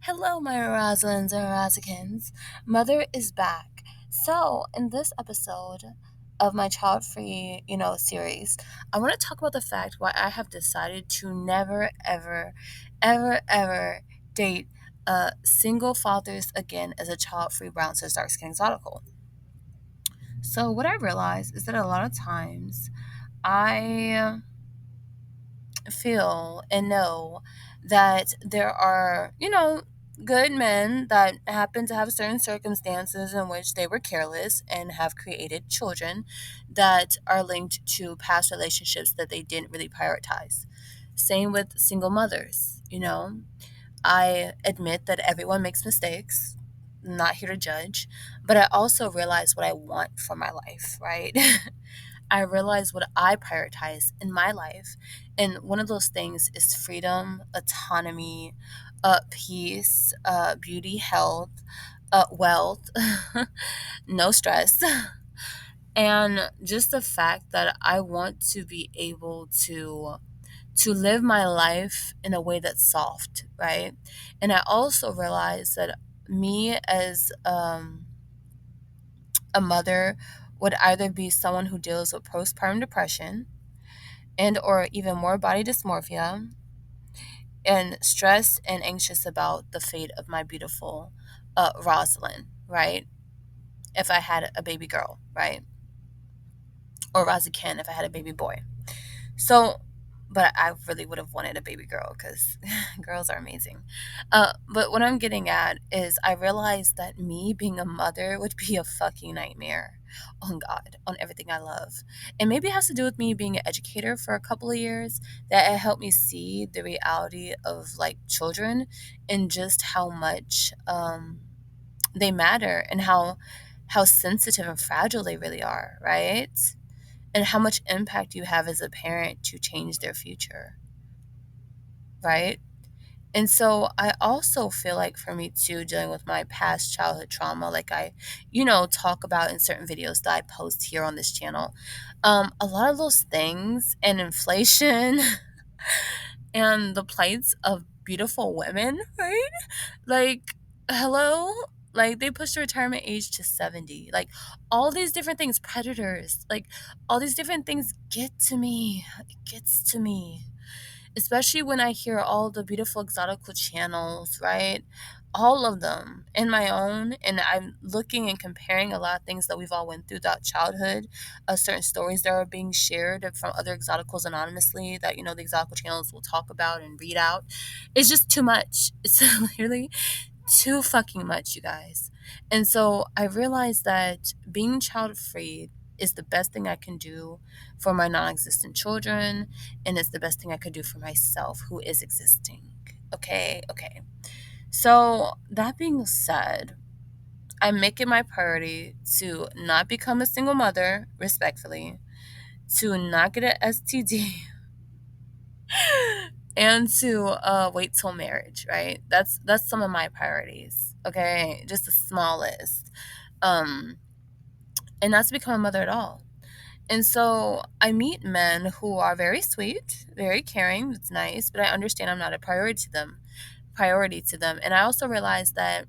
Hello, my Rosalins and Rosikins. Mother is back. So, in this episode of my child-free, series, I want to talk about the fact why I have decided to never, ever, ever, ever date single fathers again as a child-free brown cis dark skin exotical. So, what I realized is that a lot of times I feel and know that there are, good men that happen to have certain circumstances in which they were careless and have created children that are linked to past relationships that they didn't really prioritize. Same with single mothers. I admit that everyone makes mistakes. I'm not here to judge, but I also realize what I want for my life, right? I realize what I prioritize in my life. And one of those things is freedom, autonomy, peace, beauty, health, wealth, no stress. And just the fact that I want to be able to live my life in a way that's soft, right? And I also realize that me as a mother would either be someone who deals with postpartum depression and or even more body dysmorphia and stressed and anxious about the fate of my beautiful Rosalind, right? If I had a baby girl, right? Or Razakin if I had a baby boy. So, but I really would have wanted a baby girl because girls are amazing. But what I'm getting at is I realized that me being a mother would be a fucking nightmare on God, on everything I love. And maybe it has to do with me being an educator for a couple of years that it helped me see the reality of like children and just how much they matter and how sensitive and fragile they really are, right? And how much impact you have as a parent to change their future, right? And so I also feel like for me too, dealing with my past childhood trauma, like I, talk about in certain videos that I post here on this channel, a lot of those things and inflation and the plights of beautiful women, right? Like, hello? Like, they pushed the retirement age to 70. Like, all these different things, predators, like, all these different things get to me. It gets to me. Especially when I hear all the beautiful exotical channels, right? All of them in my own, and I'm looking and comparing a lot of things that we've all went through throughout childhood, certain stories that are being shared from other exoticals anonymously that the exotical channels will talk about and read out. It's just too much. It's literally too fucking much, you guys. And so I realized that being child free is the best thing I can do for my non existent children, and it's the best thing I could do for myself who is existing. Okay, okay. So, that being said, I make it my priority to not become a single mother, respectfully, to not get an STD, and to wait till marriage. Right? That's some of my priorities. Okay, just a small list. Um, and not to become a mother at all. And so I meet men who are very sweet, very caring. It's nice, but I understand I'm not a priority to them. Priority to them, and I also realize that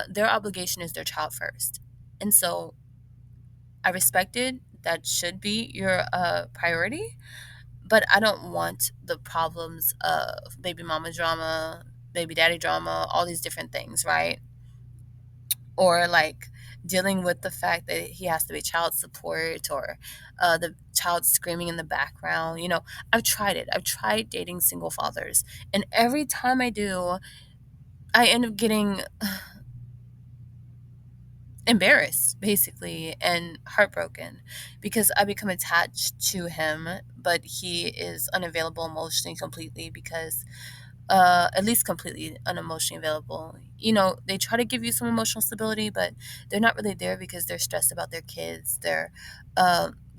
their obligation is their child first. And so I respected that should be your priority, but I don't want the problems of baby mama drama, baby daddy drama, all these different things, right? Or like dealing with the fact that he has to be child support or the child screaming in the background. I've tried it. I've tried dating single fathers. And every time I do, I end up getting embarrassed, basically, and heartbroken because I become attached to him, but he is unavailable emotionally completely because at least completely unemotionally available. They try to give you some emotional stability, but they're not really there because they're stressed about their kids, their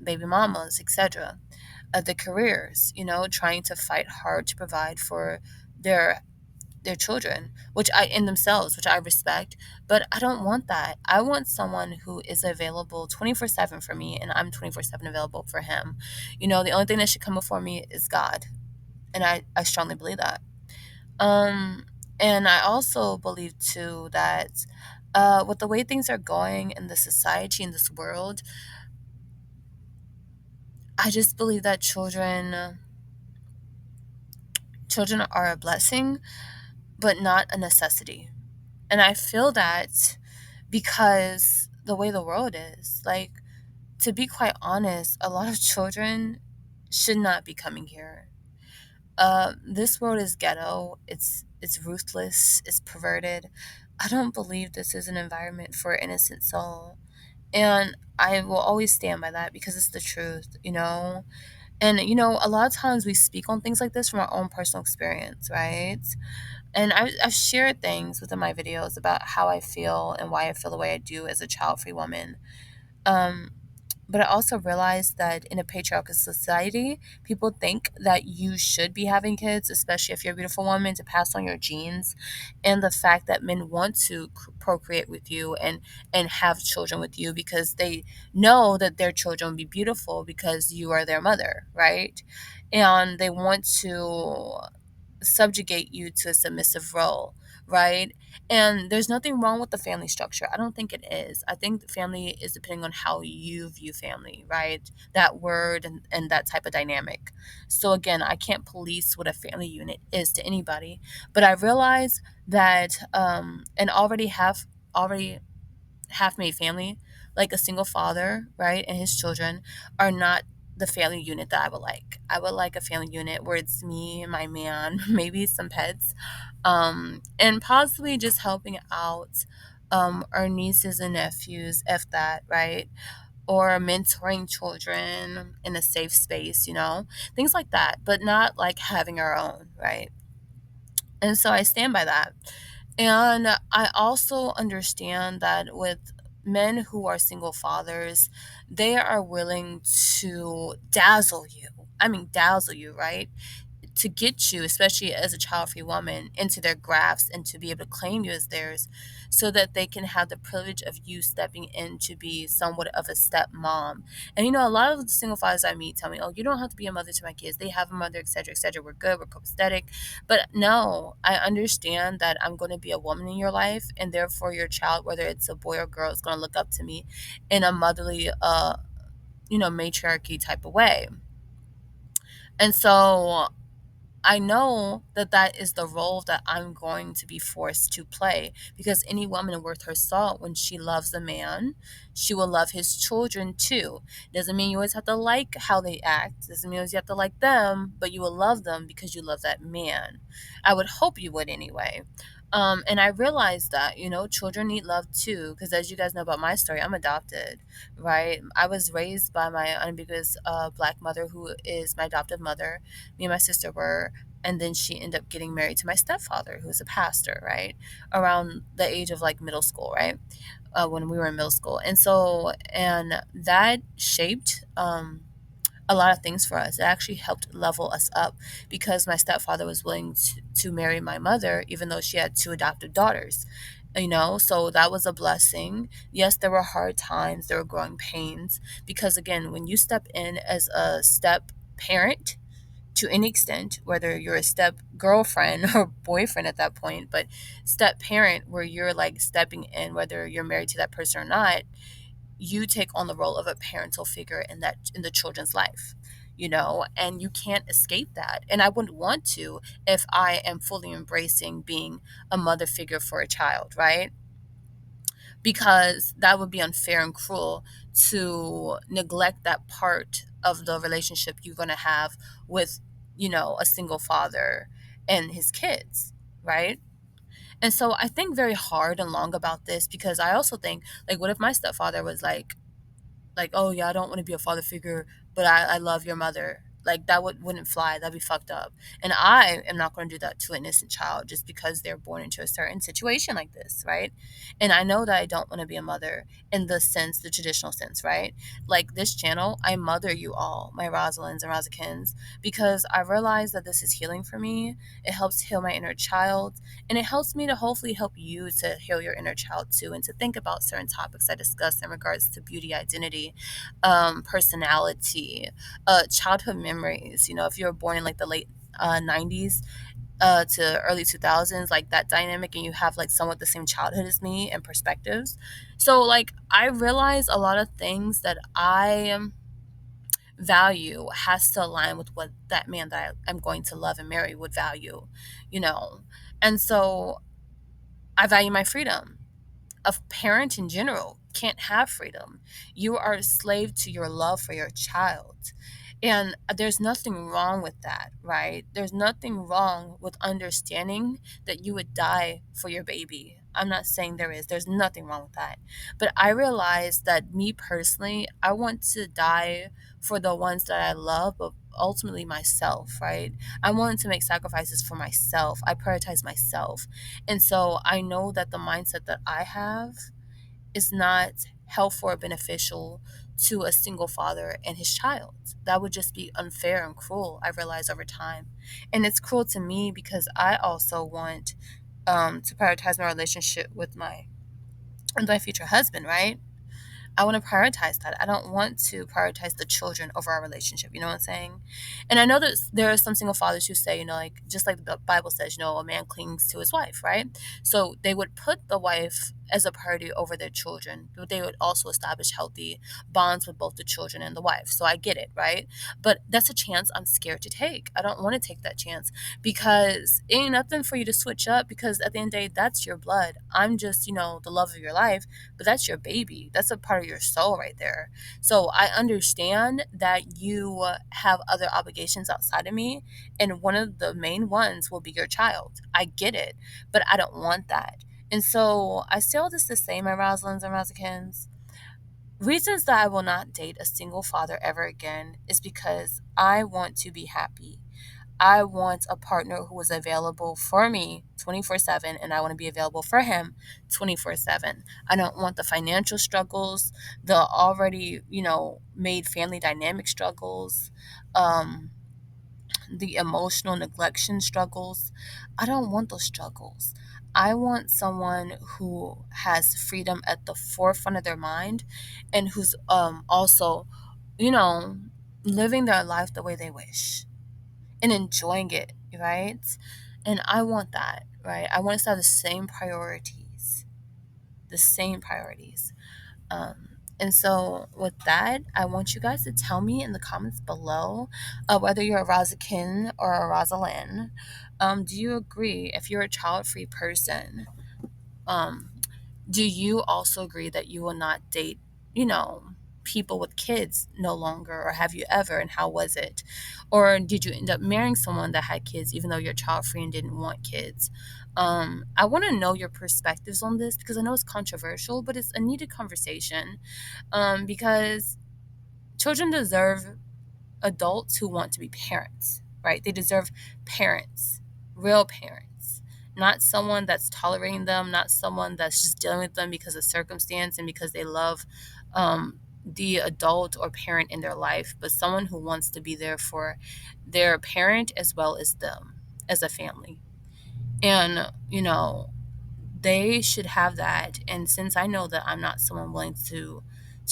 baby mamas, etc. Their careers, trying to fight hard to provide for their their children, which I in themselves, which I respect, but I don't want that. I want someone who is available 24/7 for me and I'm 24/7 available for him. The only thing that should come before me is God, and I strongly believe that. Um And I also believe too that with the way things are going in the society, in this world, I just believe that children are a blessing, but not a necessity. And I feel that because the way the world is, like, to be quite honest, a lot of children should not be coming here. This world is ghetto. It's ruthless. It's perverted. I don't believe this is an environment for an innocent soul, and I will always stand by that because it's the truth, you know. And a lot of times we speak on things like this from our own personal experience, right? And I've shared things within my videos about how I feel and why I feel the way I do as a child-free woman. Um, but I also realized that in a patriarchal society, people think that you should be having kids, especially if you're a beautiful woman, to pass on your genes. And the fact that men want to procreate with you and have children with you because they know that their children will be beautiful because you are their mother, right? And they want to subjugate you to a submissive role, right? And there's nothing wrong with the family structure. I don't think it is. I think the family is depending on how you view family, right? That word and that type of dynamic. So again, I can't police what a family unit is to anybody, but I realize that an already half made family, like a single father, right, and his children, are not the family unit that I would like. I would like a family unit where it's me, my man, maybe some pets, and possibly just helping out our nieces and nephews, if that, right? Or mentoring children in a safe space, things like that, but not like having our own, right? And so I stand by that. And I also understand that with men who are single fathers, they are willing to dazzle you. I mean, dazzle you, right? To get you, especially as a child free woman, into their grasp and to be able to claim you as theirs so that they can have the privilege of you stepping in to be somewhat of a stepmom. And a lot of the single fathers I meet tell me, oh, you don't have to be a mother to my kids. They have a mother, etc., etc. We're good, we're copacetic. But no, I understand that I'm going to be a woman in your life, and therefore your child, whether it's a boy or girl, is going to look up to me in a motherly, matriarchy type of way. And so I know that that is the role that I'm going to be forced to play because any woman worth her salt, when she loves a man, she will love his children too. Doesn't mean you always have to like how they act. Doesn't mean you always have to like them, but you will love them because you love that man. I would hope you would anyway. And I realized that, children need love too, because as you guys know about my story, I'm adopted, right? I was raised by my unambiguous black mother, who is my adoptive mother. Me and my sister were, and then she ended up getting married to my stepfather, who was a pastor, right? Around the age of like middle school, right? When we were in middle school. And that shaped a lot of things for us. It actually helped level us up because my stepfather was willing to marry my mother, even though she had two adopted daughters. So that was a blessing. Yes, there were hard times, there were growing pains, because again, when you step in as a step parent, to any extent, whether you're a step girlfriend or boyfriend at that point, but step parent, where you're like stepping in, whether you're married to that person or not, you take on the role of a parental figure in the children's life, and you can't escape that. And I wouldn't want to if I am fully embracing being a mother figure for a child, right? Because that would be unfair and cruel to neglect that part of the relationship you're going to have with, a single father and his kids, right? And so I think very hard and long about this because I also think, like, what if my stepfather was like, oh yeah, I don't want to be a father figure, but I love your mother. Like that wouldn't fly. That'd be fucked up. And I am not going to do that to an innocent child just because they're born into a certain situation like this, right? And I know that I don't want to be a mother in the sense, the traditional sense, right? Like this channel, I mother you all, my Rosalinds and Rosikins, because I realize that this is healing for me. It helps heal my inner child, and it helps me to hopefully help you to heal your inner child too, and to think about certain topics I discussed in regards to beauty, identity, personality, childhood memories. If you were born in like the late 90s, to early 2000s, like that dynamic, and you have like somewhat the same childhood as me and perspectives. So like I realize a lot of things that I value has to align with what that man that I'm going to love and marry would value, you know. And so I value my freedom. A parent in general can't have freedom. You are a slave to your love for your child. And there's nothing wrong with that, right? There's nothing wrong with understanding that you would die for your baby. I'm not saying there is. There's nothing wrong with that. But I realize that me personally, I want to die for the ones that I love, but ultimately myself, right? I want to make sacrifices for myself. I prioritize myself. And so I know that the mindset that I have is not helpful or beneficial to a single father and his child. That would just be unfair and cruel, I realize over time. And it's cruel to me because I also want to prioritize my relationship with my future husband, right? I want to prioritize that. I don't want to prioritize the children over our relationship. You know what I'm saying? And I know that there are some single fathers who say, like, just like the Bible says, a man clings to his wife, right? So they would put the wife as a priority over their children, but they would also establish healthy bonds with both the children and the wife. So I get it, right? But that's a chance I'm scared to take. I don't want to take that chance because it ain't nothing for you to switch up because at the end of the day, that's your blood. I'm just, the love of your life, but that's your baby. That's a part of your soul right there. So I understand that you have other obligations outside of me, and one of the main ones will be your child. I get it, but I don't want that. And so I say all this to say, my Rosalynds and Rosikins, reasons that I will not date a single father ever again is because I want to be happy. I want a partner who is available for me 24/7, and I want to be available for him 24/7. I don't want the financial struggles, the already, made family dynamic struggles, um, the emotional neglection struggles. I don't want those struggles. I want someone who has freedom at the forefront of their mind and who's also, you know, living their life the way they wish and enjoying it, right? And I want that, right? I want us to have the same priorities, the same priorities. And so, with that, I want you guys to tell me in the comments below whether you're a Rosakin or a Rosalind. Do you agree if you're a child free person? Um, do you also agree that you will not date, you know, people with kids no longer, or have you ever, and how was it? Or did you end up marrying someone that had kids even though you're child free and didn't want kids? I want to know your perspectives on this because I know it's controversial, but it's a needed conversation because children deserve adults who want to be parents, right? They deserve parents, real parents, not someone that's tolerating them, not someone that's just dealing with them because of circumstance and because they love the adult or parent in their life, but someone who wants to be there for their parent as well as them as a family. And, they should have that. And since I know that I'm not someone willing to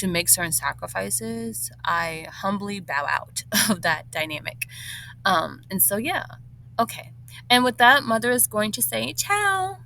make certain sacrifices, I humbly bow out of that dynamic. And so yeah. Okay. And with that, mother is going to say ciao.